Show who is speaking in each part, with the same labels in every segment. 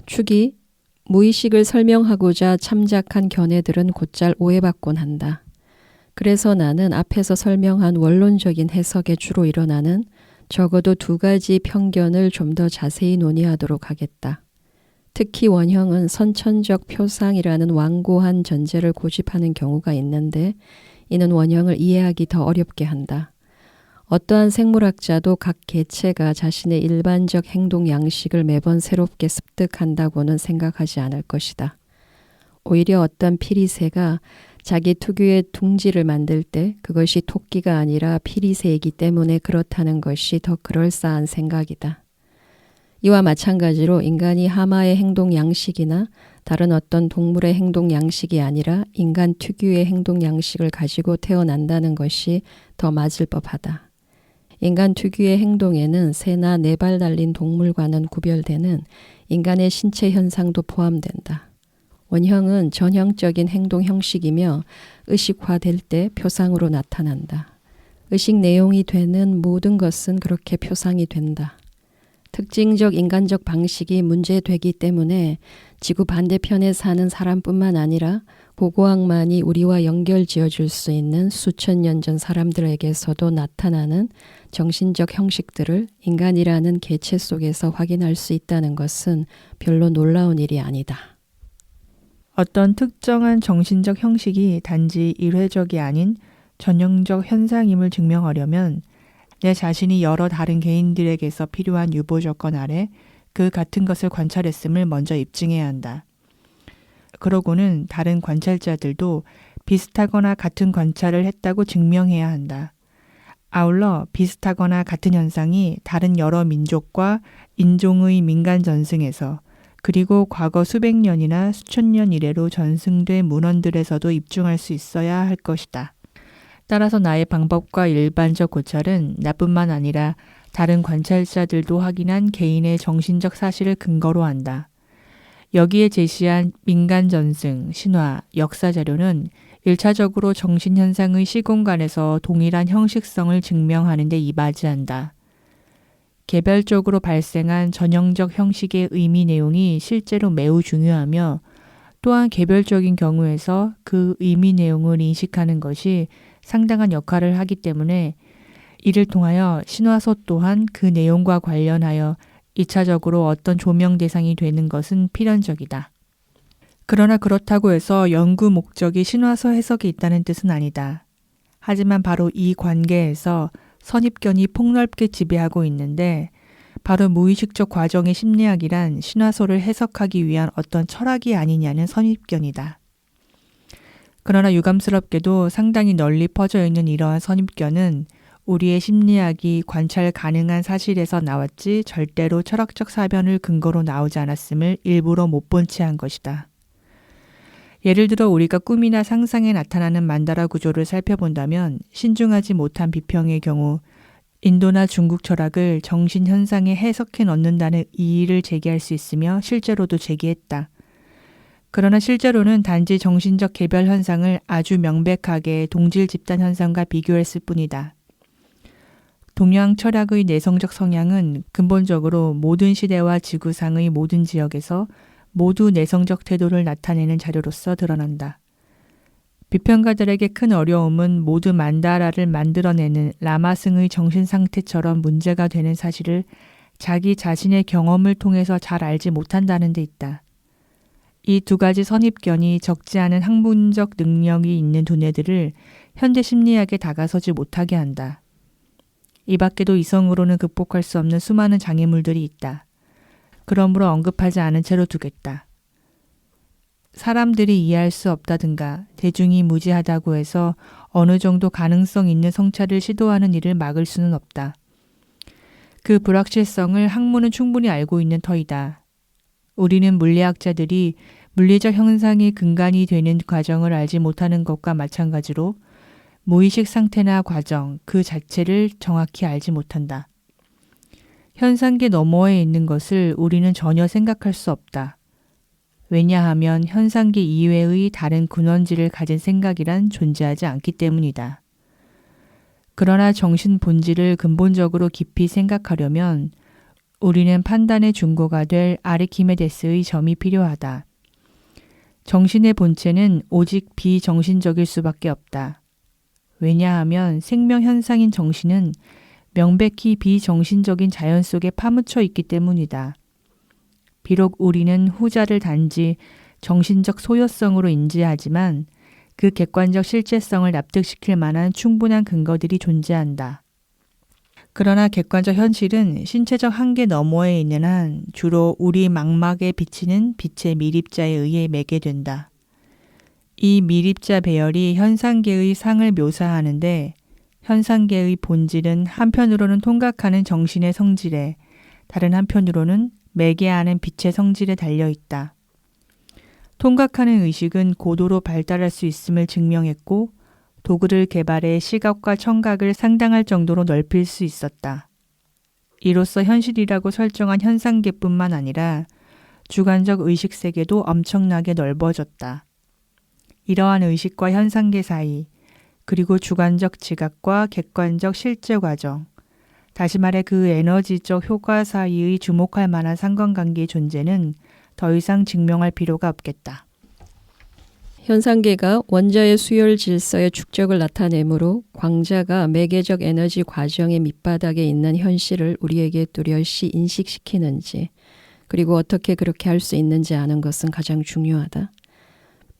Speaker 1: 축이 무의식을 설명하고자 참작한 견해들은 곧잘 오해받곤 한다. 그래서 나는 앞에서 설명한 원론적인 해석에 주로 일어나는 적어도 두 가지 편견을 좀 더 자세히 논의하도록 하겠다. 특히 원형은 선천적 표상이라는 완고한 전제를 고집하는 경우가 있는데 이는 원형을 이해하기 더 어렵게 한다. 어떠한 생물학자도 각 개체가 자신의 일반적 행동 양식을 매번 새롭게 습득한다고는 생각하지 않을 것이다. 오히려 어떤 피리새가 자기 특유의 둥지를 만들 때 그것이 토끼가 아니라 피리새이기 때문에 그렇다는 것이 더 그럴싸한 생각이다. 이와 마찬가지로 인간이 하마의 행동 양식이나 다른 어떤 동물의 행동 양식이 아니라 인간 특유의 행동 양식을 가지고 태어난다는 것이 더 맞을 법하다. 인간 특유의 행동에는 새나 네 발 달린 동물과는 구별되는 인간의 신체 현상도 포함된다. 원형은 전형적인 행동 형식이며 의식화될 때 표상으로 나타난다. 의식 내용이 되는 모든 것은 그렇게 표상이 된다. 특징적 인간적 방식이 문제되기 때문에 지구 반대편에 사는 사람뿐만 아니라 고고학만이 우리와 연결지어줄 수 있는 수천 년 전 사람들에게서도 나타나는 정신적 형식들을 인간이라는 개체 속에서 확인할 수 있다는 것은 별로 놀라운 일이 아니다.
Speaker 2: 어떤 특정한 정신적 형식이 단지 일회적이 아닌 전형적 현상임을 증명하려면 내 자신이 여러 다른 개인들에게서 필요한 유보 조건 아래 그 같은 것을 관찰했음을 먼저 입증해야 한다. 그러고는 다른 관찰자들도 비슷하거나 같은 관찰을 했다고 증명해야 한다. 아울러 비슷하거나 같은 현상이 다른 여러 민족과 인종의 민간 전승에서 그리고 과거 수백 년이나 수천 년 이래로 전승된 문헌들에서도 입증할 수 있어야 할 것이다. 따라서 나의 방법과 일반적 고찰은 나뿐만 아니라 다른 관찰자들도 확인한 개인의 정신적 사실을 근거로 한다. 여기에 제시한 민간 전승, 신화, 역사 자료는 1차적으로 정신현상의 시공간에서 동일한 형식성을 증명하는 데 이바지한다. 개별적으로 발생한 전형적 형식의 의미 내용이 실제로 매우 중요하며 또한 개별적인 경우에서 그 의미 내용을 인식하는 것이 상당한 역할을 하기 때문에 이를 통하여 신화서 또한 그 내용과 관련하여 2차적으로 어떤 조명 대상이 되는 것은 필연적이다. 그러나 그렇다고 해서 연구 목적이 신화서 해석에 있다는 뜻은 아니다. 하지만 바로 이 관계에서 선입견이 폭넓게 지배하고 있는데 바로 무의식적 과정의 심리학이란 신화서를 해석하기 위한 어떤 철학이 아니냐는 선입견이다. 그러나 유감스럽게도 상당히 널리 퍼져 있는 이러한 선입견은 우리의 심리학이 관찰 가능한 사실에서 나왔지 절대로 철학적 사변을 근거로 나오지 않았음을 일부러 못 본 채 한 것이다. 예를 들어 우리가 꿈이나 상상에 나타나는 만다라 구조를 살펴본다면 신중하지 못한 비평의 경우 인도나 중국 철학을 정신현상에 해석해 넣는다는 이의를 제기할 수 있으며 실제로도 제기했다. 그러나 실제로는 단지 정신적 개별 현상을 아주 명백하게 동질 집단 현상과 비교했을 뿐이다. 동양 철학의 내성적 성향은 근본적으로 모든 시대와 지구상의 모든 지역에서 모두 내성적 태도를 나타내는 자료로서 드러난다. 비평가들에게 큰 어려움은 모두 만다라를 만들어내는 라마승의 정신상태처럼 문제가 되는 사실을 자기 자신의 경험을 통해서 잘 알지 못한다는 데 있다. 이 두 가지 선입견이 적지 않은 학문적 능력이 있는 두뇌들을 현대 심리학에 다가서지 못하게 한다. 이 밖에도 이성으로는 극복할 수 없는 수많은 장애물들이 있다. 그러므로 언급하지 않은 채로 두겠다. 사람들이 이해할 수 없다든가 대중이 무지하다고 해서 어느 정도 가능성 있는 성찰을 시도하는 일을 막을 수는 없다. 그 불확실성을 학문은 충분히 알고 있는 터이다. 우리는 물리학자들이 물리적 현상이 근간이 되는 과정을 알지 못하는 것과 마찬가지로 무의식 상태나 과정 그 자체를 정확히 알지 못한다. 현상계 너머에 있는 것을 우리는 전혀 생각할 수 없다. 왜냐하면 현상계 이외의 다른 근원지를 가진 생각이란 존재하지 않기 때문이다. 그러나 정신 본질을 근본적으로 깊이 생각하려면 우리는 판단의 중고가 될 아르키메데스의 점이 필요하다. 정신의 본체는 오직 비정신적일 수밖에 없다. 왜냐하면 생명 현상인 정신은 명백히 비정신적인 자연 속에 파묻혀 있기 때문이다. 비록 우리는 후자를 단지 정신적 소요성으로 인지하지만 그 객관적 실제성을 납득시킬 만한 충분한 근거들이 존재한다. 그러나 객관적 현실은 신체적 한계 너머에 있는 한 주로 우리 망막에 비치는 빛의 미립자에 의해 매개된다. 이 미립자 배열이 현상계의 상을 묘사하는데 현상계의 본질은 한편으로는 통각하는 정신의 성질에 다른 한편으로는 매개하는 빛의 성질에 달려있다. 통각하는 의식은 고도로 발달할 수 있음을 증명했고 도구를 개발해 시각과 청각을 상당할 정도로 넓힐 수 있었다. 이로써 현실이라고 설정한 현상계뿐만 아니라 주관적 의식세계도 엄청나게 넓어졌다. 이러한 의식과 현상계 사이, 그리고 주관적 지각과 객관적 실제 과정, 다시 말해 그 에너지적 효과 사이의 주목할 만한 상관관계의 존재는 더 이상 증명할 필요가 없겠다.
Speaker 1: 현상계가 원자의 수열 질서의 축적을 나타내므로 광자가 매개적 에너지 과정의 밑바닥에 있는 현실을 우리에게 뚜렷이 인식시키는지, 그리고 어떻게 그렇게 할 수 있는지 아는 것은 가장 중요하다.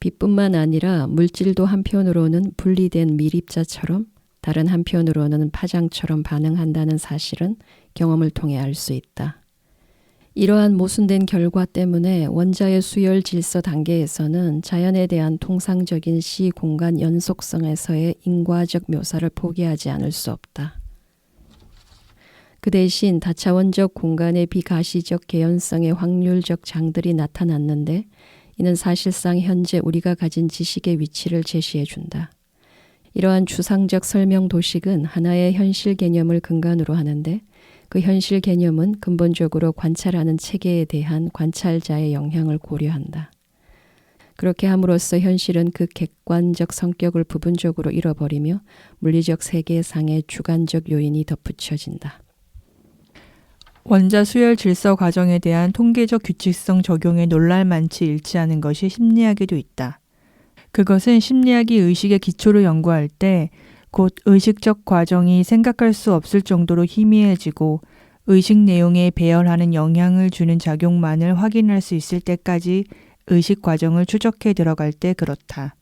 Speaker 1: 빛뿐만 아니라 물질도 한편으로는 분리된 미립자처럼 다른 한편으로는 파장처럼 반응한다는 사실은 경험을 통해 알 수 있다. 이러한 모순된 결과 때문에 원자의 수열 질서 단계에서는 자연에 대한 통상적인 시공간 연속성에서의 인과적 묘사를 포기하지 않을 수 없다. 그 대신 다차원적 공간의 비가시적 개연성의 확률적 장들이 나타났는데 이는 사실상 현재 우리가 가진 지식의 위치를 제시해 준다. 이러한 추상적 설명 도식은 하나의 현실 개념을 근간으로 하는데 그 현실 개념은 근본적으로 관찰하는 체계에 대한 관찰자의 영향을 고려한다. 그렇게 함으로써 현실은 그 객관적 성격을 부분적으로 잃어버리며 물리적 세계상의 주관적 요인이 덧붙여진다.
Speaker 2: 원자 수열 질서 과정에 대한 통계적 규칙성 적용에 놀랄만치 일치하는 것이 심리학에도 있다. 그것은 심리학이 의식의 기초를 연구할 때 곧 의식적 과정이 생각할 수 없을 정도로 희미해지고 의식 내용에 배열하는 영향을 주는 작용만을 확인할 수 있을 때까지 의식 과정을 추적해 들어갈 때 그렇다.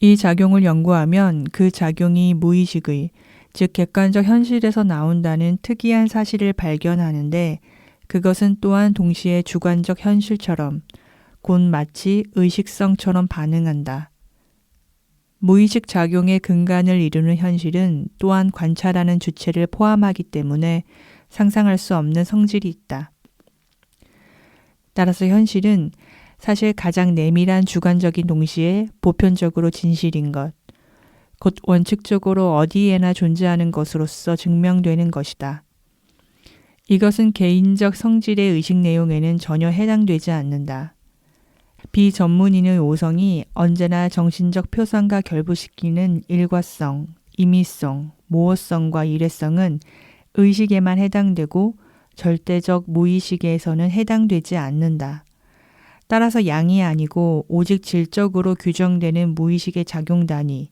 Speaker 2: 이 작용을 연구하면 그 작용이 무의식의, 즉 객관적 현실에서 나온다는 특이한 사실을 발견하는데 그것은 또한 동시에 주관적 현실처럼 곧 마치 의식성처럼 반응한다. 무의식 작용의 근간을 이루는 현실은 또한 관찰하는 주체를 포함하기 때문에 상상할 수 없는 성질이 있다. 따라서 현실은 사실 가장 내밀한 주관적인 동시에 보편적으로 진실인 것, 곧 원칙적으로 어디에나 존재하는 것으로서 증명되는 것이다. 이것은 개인적 성질의 의식 내용에는 전혀 해당되지 않는다. 비전문인의 오성이 언제나 정신적 표상과 결부시키는 일과성, 임의성, 모호성과 일회성은 의식에만 해당되고 절대적 무의식에서는 해당되지 않는다. 따라서 양이 아니고 오직 질적으로 규정되는 무의식의 작용 단위,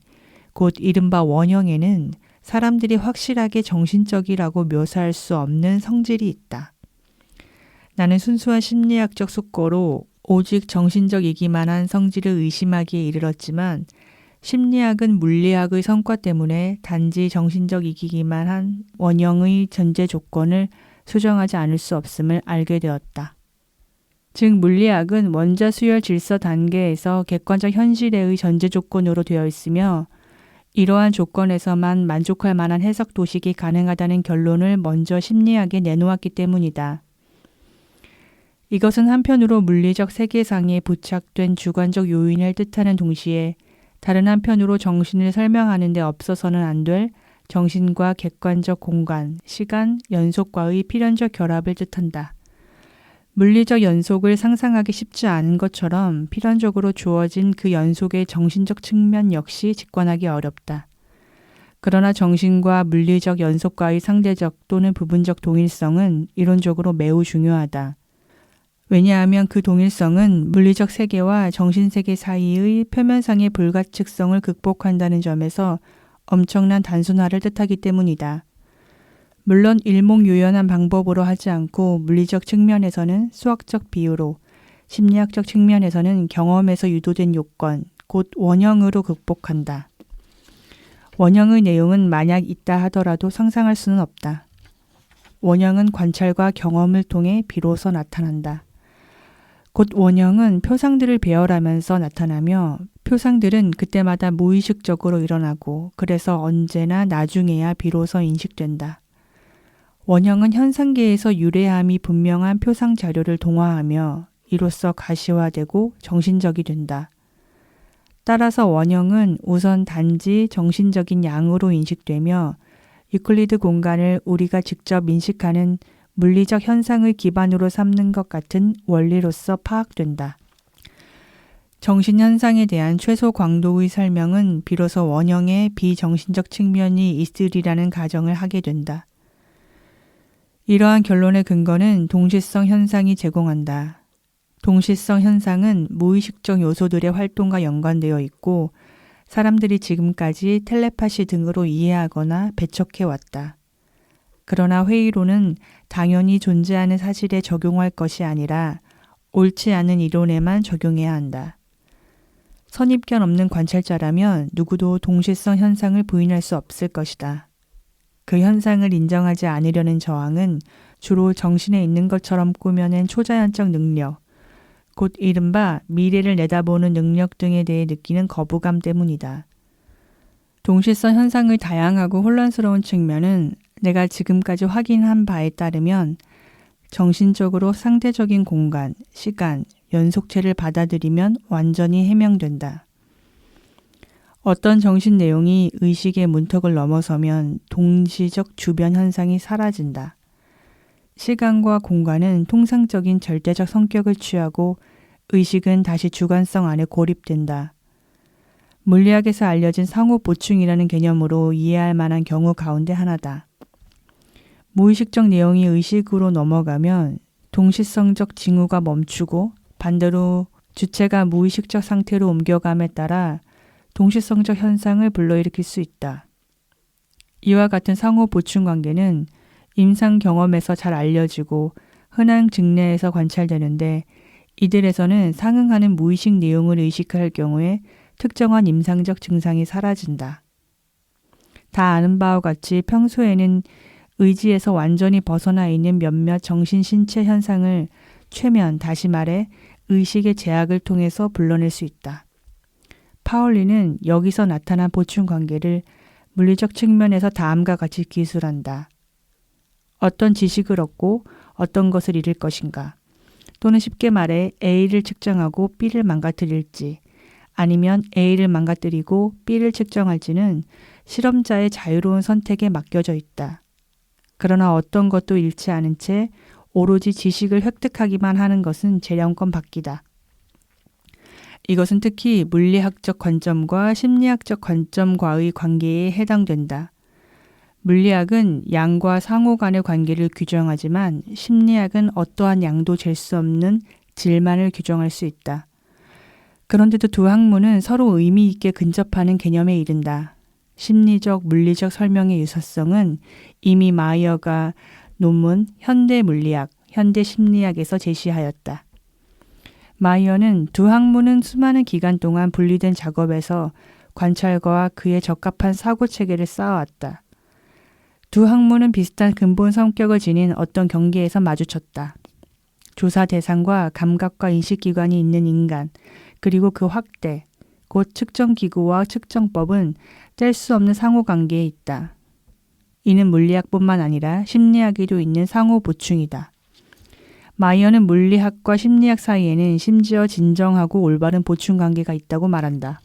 Speaker 2: 곧 이른바 원형에는 사람들이 확실하게 정신적이라고 묘사할 수 없는 성질이 있다. 나는 순수한 심리학적 숙고로 오직 정신적이기만 한 성질을 의심하기에 이르렀지만 심리학은 물리학의 성과 때문에 단지 정신적이기만 한 원형의 전제 조건을 수정하지 않을 수 없음을 알게 되었다. 즉 물리학은 원자 수열 질서 단계에서 객관적 현실의 전제 조건으로 되어 있으며 이러한 조건에서만 만족할 만한 해석 도식이 가능하다는 결론을 먼저 심리학에 내놓았기 때문이다. 이것은 한편으로 물리적 세계상에 부착된 주관적 요인을 뜻하는 동시에 다른 한편으로 정신을 설명하는 데 없어서는 안 될 정신과 객관적 공간, 시간, 연속과의 필연적 결합을 뜻한다. 물리적 연속을 상상하기 쉽지 않은 것처럼 필연적으로 주어진 그 연속의 정신적 측면 역시 직관하기 어렵다. 그러나 정신과 물리적 연속과의 상대적 또는 부분적 동일성은 이론적으로 매우 중요하다. 왜냐하면 그 동일성은 물리적 세계와 정신세계 사이의 표면상의 불가측성을 극복한다는 점에서 엄청난 단순화를 뜻하기 때문이다. 물론 일목요연한 방법으로 하지 않고 물리적 측면에서는 수학적 비유로, 심리학적 측면에서는 경험에서 유도된 요건, 곧 원형으로 극복한다. 원형의 내용은 만약 있다 하더라도 상상할 수는 없다. 원형은 관찰과 경험을 통해 비로소 나타난다. 곧 원형은 표상들을 배열하면서 나타나며 표상들은 그때마다 무의식적으로 일어나고 그래서 언제나 나중에야 비로소 인식된다. 원형은 현상계에서 유래함이 분명한 표상 자료를 동화하며 이로써 가시화되고 정신적이 된다. 따라서 원형은 우선 단지 정신적인 양으로 인식되며 유클리드 공간을 우리가 직접 인식하는 물리적 현상의 기반으로 삼는 것 같은 원리로서 파악된다. 정신현상에 대한 최소 광도의 설명은 비로소 원형의 비정신적 측면이 있으리라는 가정을 하게 된다. 이러한 결론의 근거는 동시성 현상이 제공한다. 동시성 현상은 무의식적 요소들의 활동과 연관되어 있고 사람들이 지금까지 텔레파시 등으로 이해하거나 배척해 왔다. 그러나 회의론은 당연히 존재하는 사실에 적용할 것이 아니라 옳지 않은 이론에만 적용해야 한다. 선입견 없는 관찰자라면 누구도 동시성 현상을 부인할 수 없을 것이다. 그 현상을 인정하지 않으려는 저항은 주로 정신에 있는 것처럼 꾸며낸 초자연적 능력, 곧 이른바 미래를 내다보는 능력 등에 대해 느끼는 거부감 때문이다. 동시성 현상의 다양하고 혼란스러운 측면은 내가 지금까지 확인한 바에 따르면 정신적으로 상대적인 공간, 시간, 연속체를 받아들이면 완전히 해명된다. 어떤 정신 내용이 의식의 문턱을 넘어서면 동시적 주변 현상이 사라진다. 시간과 공간은 통상적인 절대적 성격을 취하고 의식은 다시 주관성 안에 고립된다. 물리학에서 알려진 상호 보충이라는 개념으로 이해할 만한 경우 가운데 하나다. 무의식적 내용이 의식으로 넘어가면 동시성적 징후가 멈추고 반대로 주체가 무의식적 상태로 옮겨감에 따라 동시성적 현상을 불러일으킬 수 있다. 이와 같은 상호 보충 관계는 임상 경험에서 잘 알려지고 흔한 증례에서 관찰되는데 이들에서는 상응하는 무의식 내용을 의식할 경우에 특정한 임상적 증상이 사라진다. 다 아는 바와 같이 평소에는 의지에서 완전히 벗어나 있는 몇몇 정신 신체 현상을 최면, 다시 말해 의식의 제약을 통해서 불러낼 수 있다. 파울리는 여기서 나타난 보충 관계를 물리적 측면에서 다음과 같이 기술한다. 어떤 지식을 얻고 어떤 것을 잃을 것인가, 또는 쉽게 말해 A를 측정하고 B를 망가뜨릴지, 아니면 A를 망가뜨리고 B를 측정할지는 실험자의 자유로운 선택에 맡겨져 있다. 그러나 어떤 것도 잃지 않은 채 오로지 지식을 획득하기만 하는 것은 재량권 밖이다. 이것은 특히 물리학적 관점과 심리학적 관점과의 관계에 해당된다. 물리학은 양과 상호 간의 관계를 규정하지만 심리학은 어떠한 양도 잴 수 없는 질만을 규정할 수 있다. 그런데도 두 학문은 서로 의미 있게 근접하는 개념에 이른다. 심리적, 물리적 설명의 유사성은 이미 마이어가 논문 현대 물리학, 현대 심리학에서 제시하였다. 마이어는 두 학문은 수많은 기간 동안 분리된 작업에서 관찰과와 그에 적합한 사고 체계를 쌓아왔다. 두 학문은 비슷한 근본 성격을 지닌 어떤 경계에서 마주쳤다. 조사 대상과 감각과 인식기관이 있는 인간, 그리고 그 확대, 곧 측정기구와 측정법은 뗄 수 없는 상호관계에 있다. 이는 물리학뿐만 아니라 심리학에도 있는 상호 보충이다. 마이어는 물리학과 심리학 사이에는 심지어 진정하고 올바른 보충관계가 있다고 말한다.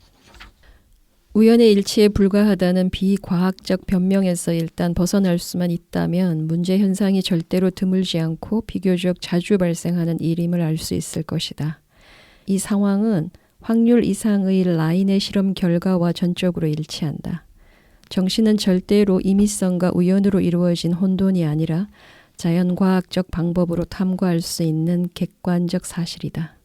Speaker 1: 우연의 일치에 불과하다는 비과학적 변명에서 일단 벗어날 수만 있다면 문제 현상이 절대로 드물지 않고 비교적 자주 발생하는 일임을 알 수 있을 것이다. 이 상황은 확률 이상의 라인의 실험 결과와 전적으로 일치한다. 정신은 절대로 임의성과 우연으로 이루어진 혼돈이 아니라 자연과학적 방법으로 탐구할 수 있는 객관적 사실이다.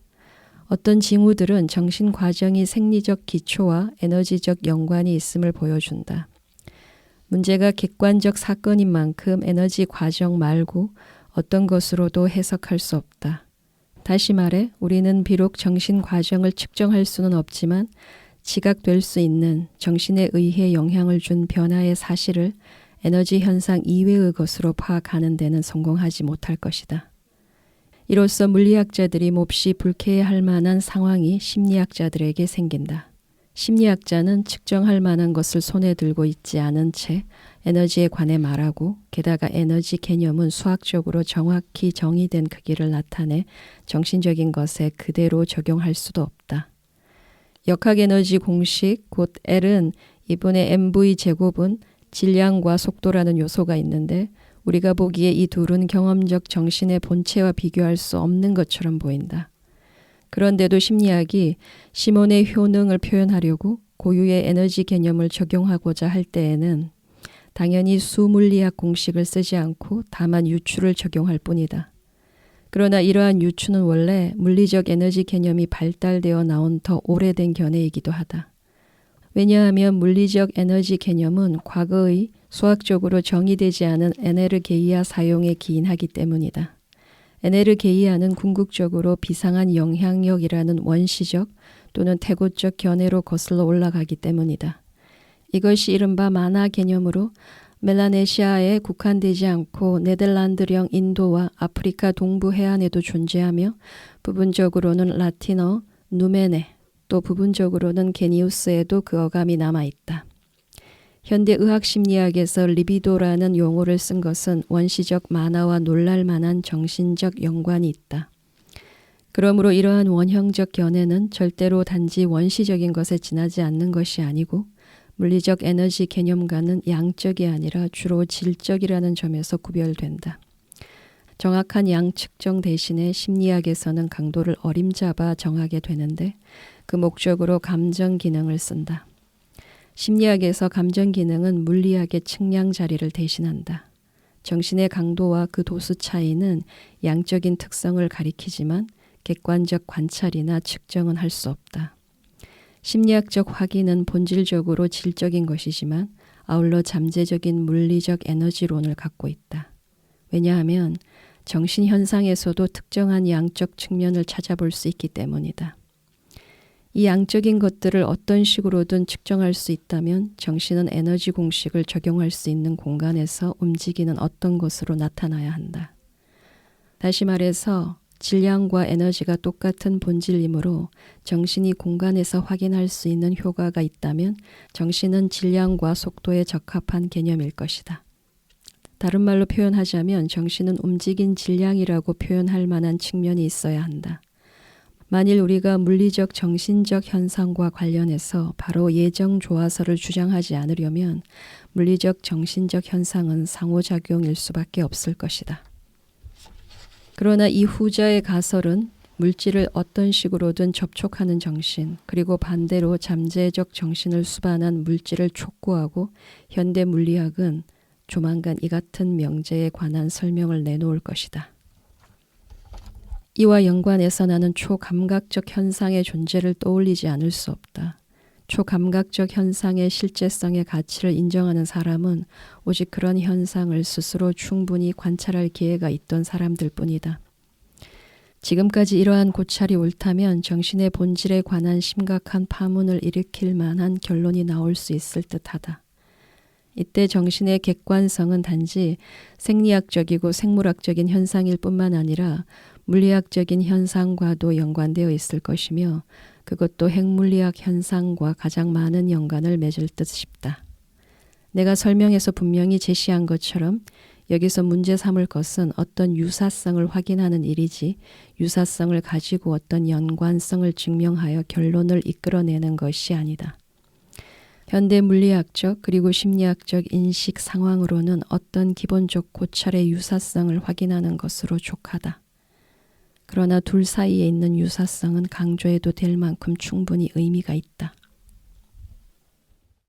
Speaker 1: 어떤 징후들은 정신 과정이 생리적 기초와 에너지적 연관이 있음을 보여준다. 문제가 객관적 사건인 만큼 에너지 과정 말고 어떤 것으로도 해석할 수 없다. 다시 말해 우리는 비록 정신 과정을 측정할 수는 없지만 지각될 수 있는 정신에 의해 영향을 준 변화의 사실을 에너지 현상 이외의 것으로 파악하는 데는 성공하지 못할 것이다. 이로써 물리학자들이 몹시 불쾌해할 만한 상황이 심리학자들에게 생긴다. 심리학자는 측정할 만한 것을 손에 들고 있지 않은 채 에너지에 관해 말하고 게다가 에너지 개념은 수학적으로 정확히 정의된 크기를 나타내 정신적인 것에 그대로 적용할 수도 없다. 역학에너지 공식 곧 L은 2분의 mv 제곱은 질량과 속도라는 요소가 있는데 우리가 보기에 이 둘은 경험적 정신의 본체와 비교할 수 없는 것처럼 보인다. 그런데도 심리학이 시몬의 효능을 표현하려고 고유의 에너지 개념을 적용하고자 할 때에는 당연히 수물리학 공식을 쓰지 않고 다만 유추를 적용할 뿐이다. 그러나 이러한 유추는 원래 물리적 에너지 개념이 발달되어 나온 더 오래된 견해이기도 하다. 왜냐하면 물리적 에너지 개념은 과거의 수학적으로 정의되지 않은 에네르게이아 사용에 기인하기 때문이다. 에네르게이아는 궁극적으로 비상한 영향력이라는 원시적 또는 태고적 견해로 거슬러 올라가기 때문이다. 이것이 이른바 만화 개념으로 멜라네시아에 국한되지 않고 네덜란드령 인도와 아프리카 동부 해안에도 존재하며 부분적으로는 라틴어 누메네 또 부분적으로는 게니우스에도 그 어감이 남아있다. 현대 의학심리학에서 리비도라는 용어를 쓴 것은 원시적 만화와 놀랄만한 정신적 연관이 있다. 그러므로 이러한 원형적 견해는 절대로 단지 원시적인 것에 지나지 않는 것이 아니고 물리적 에너지 개념과는 양적이 아니라 주로 질적이라는 점에서 구별된다. 정확한 양 측정 대신에 심리학에서는 강도를 어림잡아 정하게 되는데 그 목적으로 감정 기능을 쓴다. 심리학에서 감정 기능은 물리학의 측량 자리를 대신한다. 정신의 강도와 그 도수 차이는 양적인 특성을 가리키지만 객관적 관찰이나 측정은 할 수 없다. 심리학적 확인은 본질적으로 질적인 것이지만 아울러 잠재적인 물리적 에너지론을 갖고 있다. 왜냐하면 정신현상에서도 특정한 양적 측면을 찾아볼 수 있기 때문이다. 이 양적인 것들을 어떤 식으로든 측정할 수 있다면 정신은 에너지 공식을 적용할 수 있는 공간에서 움직이는 어떤 것으로 나타나야 한다. 다시 말해서 질량과 에너지가 똑같은 본질이므로 정신이 공간에서 확인할 수 있는 효과가 있다면 정신은 질량과 속도에 적합한 개념일 것이다. 다른 말로 표현하자면 정신은 움직인 질량이라고 표현할 만한 측면이 있어야 한다. 만일 우리가 물리적 정신적 현상과 관련해서 바로 예정 조화설을 주장하지 않으려면 물리적 정신적 현상은 상호작용일 수밖에 없을 것이다. 그러나 이 후자의 가설은 물질을 어떤 식으로든 접촉하는 정신, 그리고 반대로 잠재적 정신을 수반한 물질을 촉구하고 현대 물리학은 조만간 이 같은 명제에 관한 설명을 내놓을 것이다. 이와 연관해서 나는 초감각적 현상의 존재를 떠올리지 않을 수 없다. 초감각적 현상의 실제성의 가치를 인정하는 사람은 오직 그런 현상을 스스로 충분히 관찰할 기회가 있던 사람들 뿐이다. 지금까지 이러한 고찰이 옳다면 정신의 본질에 관한 심각한 파문을 일으킬 만한 결론이 나올 수 있을 듯하다. 이때 정신의 객관성은 단지 생리학적이고 생물학적인 현상일 뿐만 아니라 물리학적인 현상과도 연관되어 있을 것이며 그것도 핵물리학 현상과 가장 많은 연관을 맺을 듯 싶다. 내가 설명해서 분명히 제시한 것처럼 여기서 문제 삼을 것은 어떤 유사성을 확인하는 일이지 유사성을 가지고 어떤 연관성을 증명하여 결론을 이끌어내는 것이 아니다. 현대 물리학적 그리고 심리학적 인식 상황으로는 어떤 기본적 고찰의 유사성을 확인하는 것으로 족하다. 그러나 둘 사이에 있는 유사성은 강조해도 될 만큼 충분히 의미가 있다.